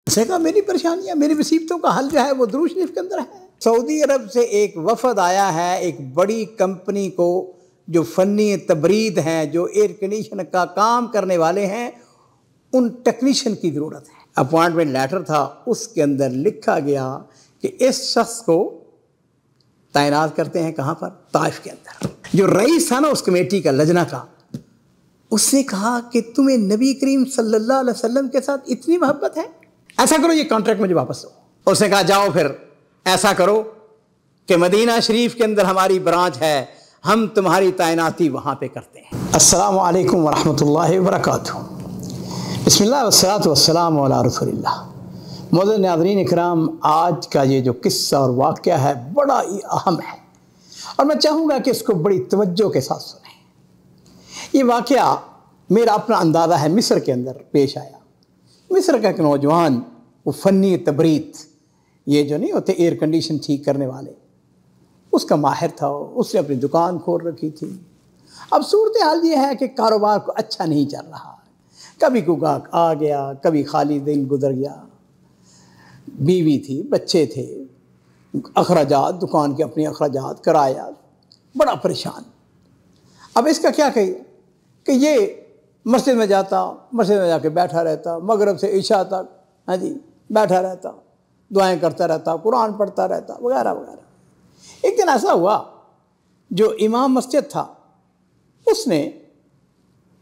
اس نے کہا میری پریشانیاں، میری مصیبتوں کا حل جو ہے وہ درود شریف کے اندر ہے۔ سعودی عرب سے ایک وفد آیا ہے، ایک بڑی کمپنی کو جو فنی تبرید ہیں، جو ایئر کنڈیشن کا کام کرنے والے ہیں، ان ٹیکنیشین کی ضرورت ہے۔ اپوائنٹمنٹ لیٹر تھا، اس کے اندر لکھا گیا کہ اس شخص کو تعینات کرتے ہیں کہاں پر؟ طائف کے اندر۔ جو رئیس تھا نا اس کمیٹی کا، لجنہ کا، اس نے کہا کہ تمہیں نبی کریم صلی اللہ علیہ وسلم کے ساتھ اتنی محبت ہے، ایسا کرو یہ کانٹریکٹ مجھے واپس دو۔ اس نے کہا جاؤ پھر ایسا کرو کہ مدینہ شریف کے اندر ہماری برانچ ہے، ہم تمہاری تعیناتی وہاں پہ کرتے ہیں۔ السلام علیکم ورحمۃ اللہ وبرکاتہ۔ بسم اللہ والصلاۃ والسلام علی رسول اللہ۔ معزز ناظرین اکرام، آج کا یہ جو قصہ اور واقعہ ہے بڑا ہی اہم ہے، اور میں چاہوں گا کہ اس کو بڑی توجہ کے ساتھ سنیں۔ یہ واقعہ میرا اپنا اندازہ ہے مصر کے اندر پیش آیا۔ مصر کا ایک نوجوان، وہ فنی تبرید، یہ جو نہیں ہوتے ایئر کنڈیشن ٹھیک کرنے والے، اس کا ماہر تھا، اس نے اپنی دکان کھول رکھی تھی۔ اب صورتحال یہ ہے کہ کاروبار کو اچھا نہیں چل رہا، کبھی کوئی گاہک آ گیا، کبھی خالی دن گزر گیا، بیوی تھی، بچے تھے، اخراجات، دکان کے اپنے اخراجات، کرایہ، بڑا پریشان۔ اب اس کا کیا کہیے کہ یہ مسجد میں جاتا، مسجد میں جا کے بیٹھا رہتا، مغرب سے عشاء تک ہاں جی بیٹھا رہتا، دعائیں کرتا رہتا، قرآن پڑھتا رہتا، وغیرہ وغیرہ۔ ایک دن ایسا ہوا، جو امام مسجد تھا اس نے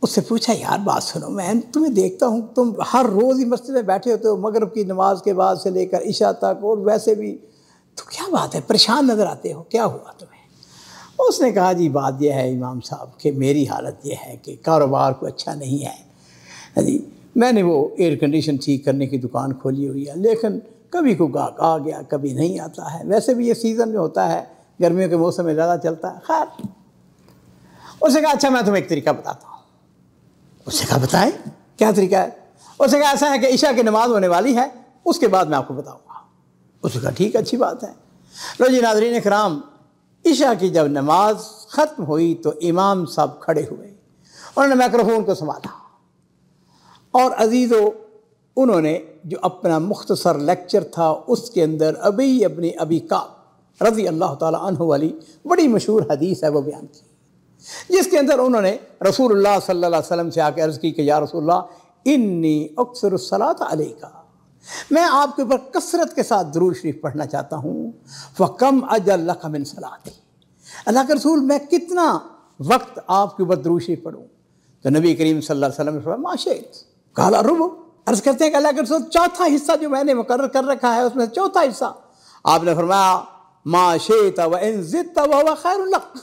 اس سے پوچھا، یار بات سنو، میں تمہیں دیکھتا ہوں تم ہر روز ہی مسجد میں بیٹھے ہوتے ہو، مغرب کی نماز کے بعد سے لے کر عشاء تک، اور ویسے بھی تو کیا بات ہے، پریشان نظر آتے ہو، کیا ہوا تمہیں؟ اس نے کہا جی بات یہ ہے امام صاحب کہ میری حالت یہ ہے کہ کاروبار کو اچھا نہیں ہے جی، میں نے وہ ایئر کنڈیشن ٹھیک کرنے کی دکان کھولی ہوئی ہے، لیکن کبھی کوئی گاہک آ گیا، کبھی نہیں آتا ہے، ویسے بھی یہ سیزن جو ہوتا ہے گرمیوں کے موسم میں زیادہ چلتا ہے۔ خیر، اس نے کہا اچھا میں تمہیں ایک طریقہ بتاتا ہوں۔ اس نے کہا بتائیں کیا طریقہ ہے؟ اس نے کہا ایسا ہے کہ عشاء کی نماز ہونے والی ہے، اس کے بعد میں آپ کو بتاؤں گا۔ اس نے کہا ٹھیک، اچھی بات ہے۔ لو جی ناظرین اکرام، عشاء کی جب نماز ختم ہوئی تو امام صاحب کھڑے ہوئے، انہوں نے میکروفون کو سنبھالا، اور عزیزو انہوں نے جو اپنا مختصر لیکچر تھا اس کے اندر ابی کعب رضی اللہ تعالی عنہ والی بڑی مشہور حدیث ہے وہ بیان کی، جس کے اندر انہوں نے رسول اللہ صلی اللہ علیہ وسلم سے آ کے عرض کی کہ یا رسول اللہ انی اکثر الصلاۃ علیک، میں آپ کے اوپر کثرت کے ساتھ درود شریف پڑھنا چاہتا ہوں، فکم اجل لک من صلاتی، اللہ کے رسول میں کتنا وقت آپ کے اوپر درود شریف پڑھوں؟ تو نبی کریم صلی اللہ علیہ وسلم نے فرمایا ما شئت، قال الربع، عرض کرتے ہیں کہ اللہ کے رسول چوتھا حصہ جو میں نے مقرر کر رکھا ہے اس میں چوتھا حصہ، آپ نے فرمایا ما شئت وان زدت وهو خیر لک،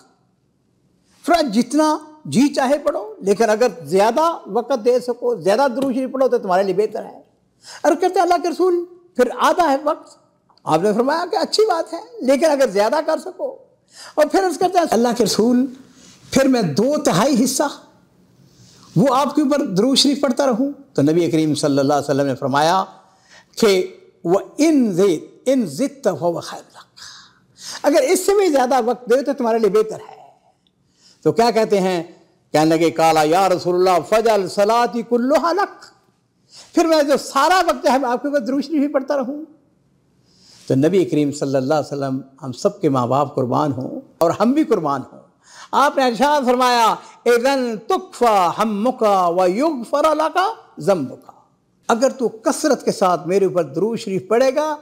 فرمایا جتنا جی چاہے پڑھو، لیکن اگر زیادہ وقت دے سکو، زیادہ درود شریف پڑھو تو تمہارے لیے بہتر ہے۔ عرض کرتے ہیں اللہ کے رسول پھر آدھا ہے وقت، آپ نے فرمایا کہ اچھی بات ہے لیکن اگر زیادہ کر سکو، اور پھر عرض کرتے ہیں اللہ کے رسول پھر میں 2/3 حصہ وہ آپ کے اوپر درود شریف پڑھتا رہوں؟ تو نبی کریم صلی اللہ علیہ وسلم نے فرمایا کہ وَإِن زِدْتَ فَهُوَ خَيْرٌ لَكَ، اگر اس سے بھی زیادہ وقت دے تو تمہارے لیے بہتر ہے۔ تو کیا کہتے ہیں؟ کہنے لگے قال یا رسول اللہ فجعل صلاتی کلھا لک، پھر میں جو سارا وقت ہے میں آپ کے اوپر درود شریف ہی پڑھتا رہوں؟ تو نبی کریم صلی اللہ علیہ وسلم، ہم سب کے ماں باپ قربان ہوں اور ہم بھی قربان ہوں، آپ نے ارشاد فرمایا اذن تکفی ہمک ویغفر لک ذنبک، اگر تو کثرت کے ساتھ میرے اوپر درود شریف پڑھے گا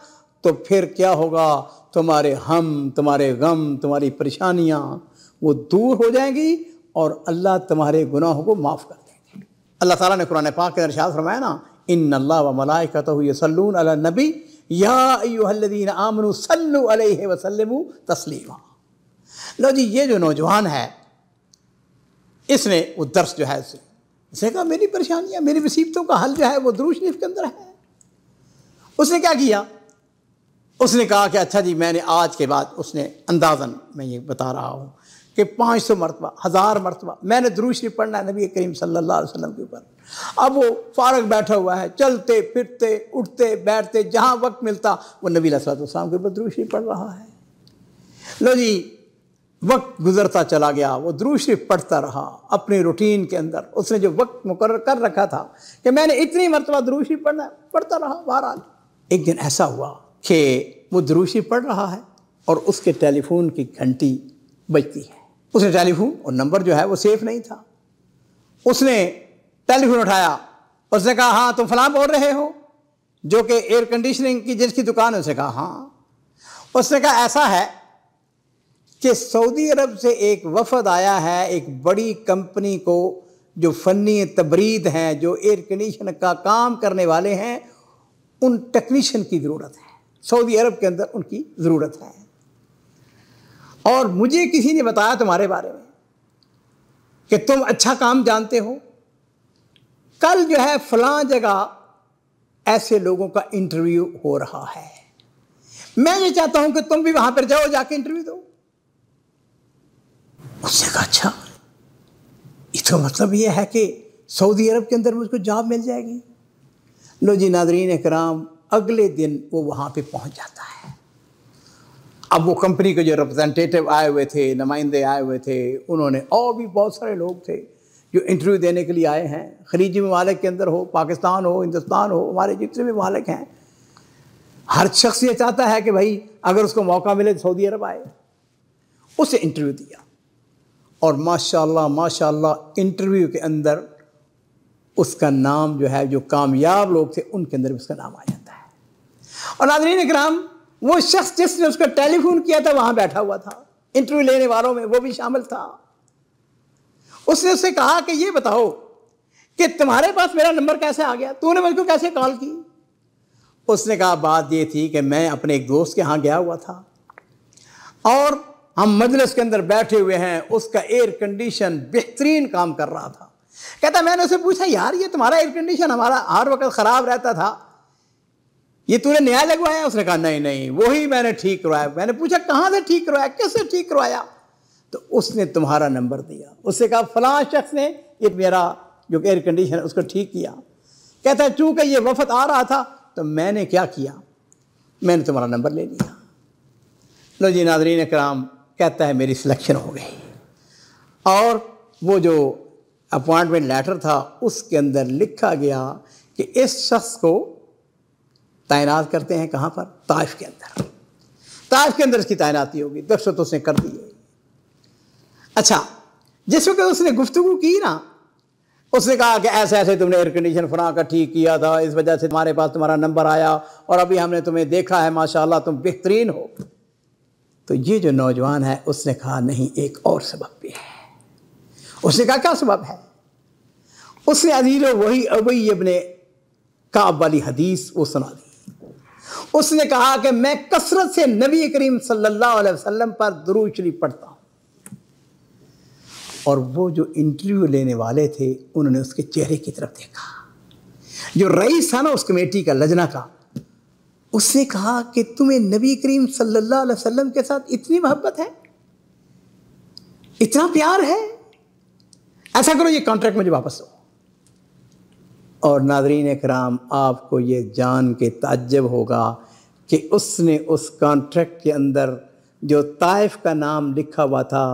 تو پھر کیا ہوگا؟ تمہارے ہم، تمہارے غم، تمہاری پریشانیاں وہ دور ہو جائیں گی، اور اللہ تمہارے گناہوں کو معاف کر دیں گے۔ اللہ تعالیٰ نے قرآن پاک کے ارشاد فرمایا نا، ان اللہ وملائکتہ یصلون علی النبی یا ایھا الذین آمنوا صلوا علیہ وسلموا تسلیما۔ لو جی یہ جو نوجوان ہے اس نے وہ درس جو ہے اس نے کہا میری پریشانیاں، میری مصیبتوں کا حل جو ہے وہ درود شریف کے اندر ہے۔ اس نے کیا کیا؟ اس نے کہا کہ اچھا جی میں نے آج کے بعد، اس نے اندازاً میں یہ بتا رہا ہوں کہ 500 مرتبہ، 1000 مرتبہ میں نے درود شریف پڑھنا ہے نبی کریم صلی اللہ علیہ وسلم کے اوپر۔ اب وہ فارغ بیٹھا ہوا ہے، چلتے پھرتے اٹھتے بیٹھتے جہاں وقت ملتا وہ نبی علیہ الصلوۃ والسلام کے اوپر درود شریف پڑھ رہا ہے۔ لو جی وقت گزرتا چلا گیا، وہ درود شریف پڑھتا رہا اپنے روٹین کے اندر. اس نے جو وقت مقرر کر رکھا تھا کہ میں نے اتنی مرتبہ درود شریف پڑھنا ہے، پڑھتا رہا. بہرحال ایک دن ایسا ہوا کہ وہ درود شریف پڑھ رہا ہے اور اس کے ٹیلی فون کی گھنٹی بجتی ہے. اس نے ٹیلی فون اور نمبر جو ہے وہ سیف نہیں تھا. اس نے ٹیلی فون اٹھایا، اس نے کہا ہاں تم فلاں بول رہے ہو جو کہ ایئر کنڈیشننگ کی جس کی دکان ہے؟ اس نے کہا ہاں. اس نے کہا ایسا ہے کہ سعودی عرب سے ایک وفد آیا ہے، ایک بڑی کمپنی کو جو فنی تبرید ہیں، جو ایئر کنڈیشن کا کام کرنے والے ہیں، ان ٹیکنیشین کی ضرورت ہے، سعودی عرب کے اندر ان کی ضرورت ہے. اور مجھے کسی نے بتایا تمہارے بارے میں کہ تم اچھا کام جانتے ہو، کل جو ہے فلاں جگہ ایسے لوگوں کا انٹرویو ہو رہا ہے، میں یہ چاہتا ہوں کہ تم بھی وہاں پر جاؤ، جا کے انٹرویو دو. اس نے کہا اچھا، اس کا مطلب یہ ہے کہ سعودی عرب کے اندر مجھ کو جاب مل جائے گی. لو جی ناظرین اکرام، اگلے دن وہ وہاں پہ پہنچ جاتا ہے. اب وہ کمپنی کے جو ریپرزنٹیٹیو آئے ہوئے تھے، نمائندے آئے ہوئے تھے، انہوں نے اور بھی بہت سارے لوگ تھے جو انٹرویو دینے کے لیے آئے ہیں، خلیجی ممالک کے اندر ہو، پاکستان ہو، ہندوستان ہو، ہمارے جتنے بھی ممالک ہیں. ہر شخص یہ چاہتا ہے کہ بھائی اگر اس کو موقع ملے تو سعودی عرب آئے. اسے انٹرویو دیا اور ماشاءاللہ انٹرویو کے اندر اس کا نام جو ہے، جو کامیاب لوگ تھے ان کے اندر اس کا نام آ جاتا ہے. اور ناظرین اکرام، وہ شخص جس نے اس کا ٹیلی فون کیا تھا وہاں بیٹھا ہوا تھا، انٹرویو لینے والوں میں وہ بھی شامل تھا. اس نے اس سے کہا کہ یہ بتاؤ کہ تمہارے پاس میرا نمبر کیسے آ گیا، تو نے مجھ کو کیسے کال کی؟ اس نے کہا بات یہ تھی کہ میں اپنے ایک دوست کے ہاں گیا ہوا تھا اور ہم مجلس کے اندر بیٹھے ہوئے ہیں، اس کا ایئر کنڈیشن بہترین کام کر رہا تھا. کہتا میں نے اسے پوچھا یار یہ تمہارا ایئر کنڈیشن ہمارا ہر وقت خراب رہتا تھا، یہ تو نے نیا لگوایا؟ اس نے کہا نہیں وہی میں نے ٹھیک کروایا. میں نے پوچھا کہاں سے ٹھیک کروایا، کس سے ٹھیک کروایا؟ تو اس نے تمہارا نمبر دیا. اس سے کہا فلاں شخص نے یہ میرا جو ایئر کنڈیشن ہے اس کو ٹھیک کیا. کہتا ہے چونکہ یہ وفد آ رہا تھا تو میں نے کیا کیا، میں نے تمہارا نمبر لے لیا. لو جی ناظرین اکرام، کہتا ہے میری سلیکشن ہو گئی اور وہ جو اپوائنٹمنٹ لیٹر تھا اس کے اندر لکھا گیا کہ اس شخص کو تعینات کرتے ہیں کہاں پر؟ طائف کے اندر. طائف کے اندر اس کی تعیناتی ہوگی. دستخط اس نے کر دی. اچھا، جس وقت اس نے گفتگو کی نا، اس نے کہا کہ ایسے ایسے تم نے ایئر کنڈیشن فلاں کا ٹھیک کیا تھا، اس وجہ سے تمہارے پاس تمہارا نمبر آیا اور ابھی ہم نے تمہیں دیکھا ہے، ماشاءاللہ تم بہترین ہو. تو یہ جو نوجوان ہے اس نے کہا نہیں، ایک اور سبب بھی ہے. اس نے کہا کیا سبب ہے؟ اس نے عزیزو وہی ابی ابن کعب والی حدیث وہ سنا دی. اس نے کہا کہ میں کثرت سے نبی کریم صلی اللہ علیہ وسلم پر درود شریف پڑھتا ہوں. اور وہ جو انٹرویو لینے والے تھے انہوں نے اس کے چہرے کی طرف دیکھا. جو رئیس تھا نا اس کمیٹی کا، لجنہ کا، اس نے کہا کہ تمہیں نبی کریم صلی اللہ علیہ وسلم کے ساتھ اتنی محبت ہے، اتنا پیار ہے، ایسا کرو یہ کانٹریکٹ مجھے واپس دو. اور ناظرین اکرام، آپ کو یہ جان کے تعجب ہوگا کہ اس نے اس کانٹریکٹ کے اندر جو طائف کا نام لکھا ہوا تھا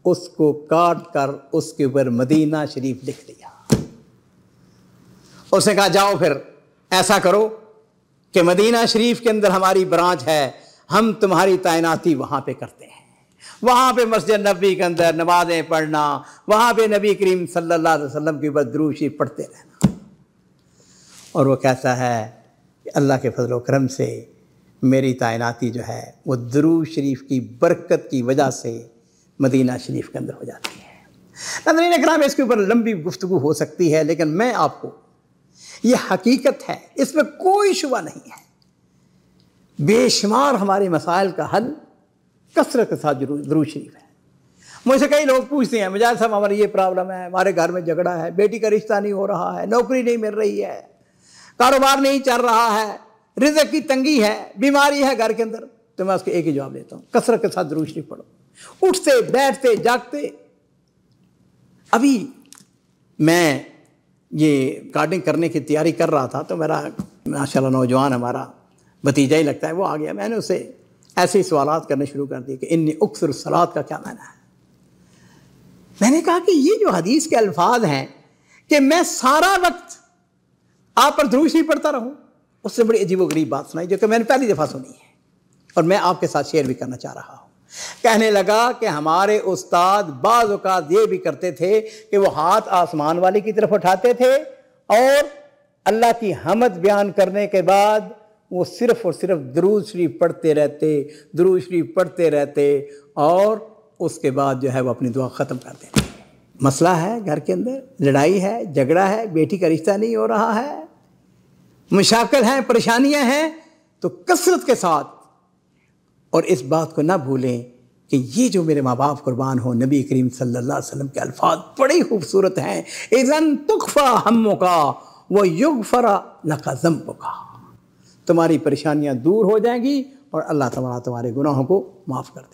اس کو کاٹ کر اس کے اوپر مدینہ شریف لکھ دیا. اس نے کہا جاؤ پھر ایسا کرو کہ مدینہ شریف کے اندر ہماری برانچ ہے، ہم تمہاری تعیناتی وہاں پہ کرتے ہیں، وہاں پہ مسجد نبوی کے اندر نمازیں پڑھنا، وہاں پہ نبی کریم صلی اللہ علیہ وسلم کے اوپر درود شریف پڑھتے رہنا. اور وہ کہتا ہے کہ اللہ کے فضل و کرم سے میری تعیناتی جو ہے وہ درود شریف کی برکت کی وجہ سے مدینہ شریف کے اندر ہو جاتی ہے. ناظرین اکرام، اس کے اوپر لمبی گفتگو ہو سکتی ہے، لیکن میں آپ کو، یہ حقیقت ہے، اس میں کوئی شبہ نہیں ہے، بے شمار ہمارے مسائل کا حل کثرت کے ساتھ درود شریف ہے. مجھ سے کئی لوگ پوچھتے ہیں مجاہد صاحب ہماری یہ پرابلم ہے، ہمارے گھر میں جھگڑا ہے، بیٹی کا رشتہ نہیں ہو رہا ہے، نوکری نہیں مل رہی ہے، کاروبار نہیں چل رہا ہے، رزق کی تنگی ہے، بیماری ہے گھر کے اندر. تو میں اس کے ایک ہی جواب دیتا ہوں، کثرت کے ساتھ درود شریف پڑھو. اٹھتے بیٹھتے جاگتے. ابھی میں یہ ریکارڈنگ کرنے کی تیاری کر رہا تھا تو میرا ماشاءاللہ نوجوان ہمارا بھتیجا ہی لگتا ہے، وہ آ گیا. میں نے اسے ایسے ہی سوالات کرنے شروع کر دیے کہ انی اکثر الصلاۃ کا کیا معنی ہے. میں نے کہا کہ یہ جو حدیث کے الفاظ ہیں کہ میں سارا وقت آپ پر درود شریف پڑھتا رہوں، اس سے بڑی عجیب و غریب بات سنائی جو کہ میں نے پہلی دفعہ سنی ہے اور میں آپ کے ساتھ شیئر بھی کرنا چاہ رہا ہوں. کہنے لگا کہ ہمارے استاد بعض اوقات یہ بھی کرتے تھے کہ وہ ہاتھ آسمان والے کی طرف اٹھاتے تھے اور اللہ کی حمد بیان کرنے کے بعد وہ صرف اور صرف درود شریف پڑھتے رہتے اور اس کے بعد جو ہے وہ اپنی دعا ختم کر دیتے. مسئلہ ہے گھر کے اندر، لڑائی ہے، جھگڑا ہے، بیٹی کا رشتہ نہیں ہو رہا ہے، مشاکل ہیں، پریشانیاں ہیں، تو کثرت کے ساتھ. اور اس بات کو نہ بھولیں کہ یہ جو میرے ماں باپ قربان ہوں، نبی کریم صلی اللہ علیہ وسلم کے الفاظ بڑی خوبصورت ہیں. اذن تخفى ہمک ویغفر لک ذنبک، تمہاری پریشانیاں دور ہو جائیں گی اور اللہ تعالیٰ تمہارے گناہوں کو معاف کر دیں.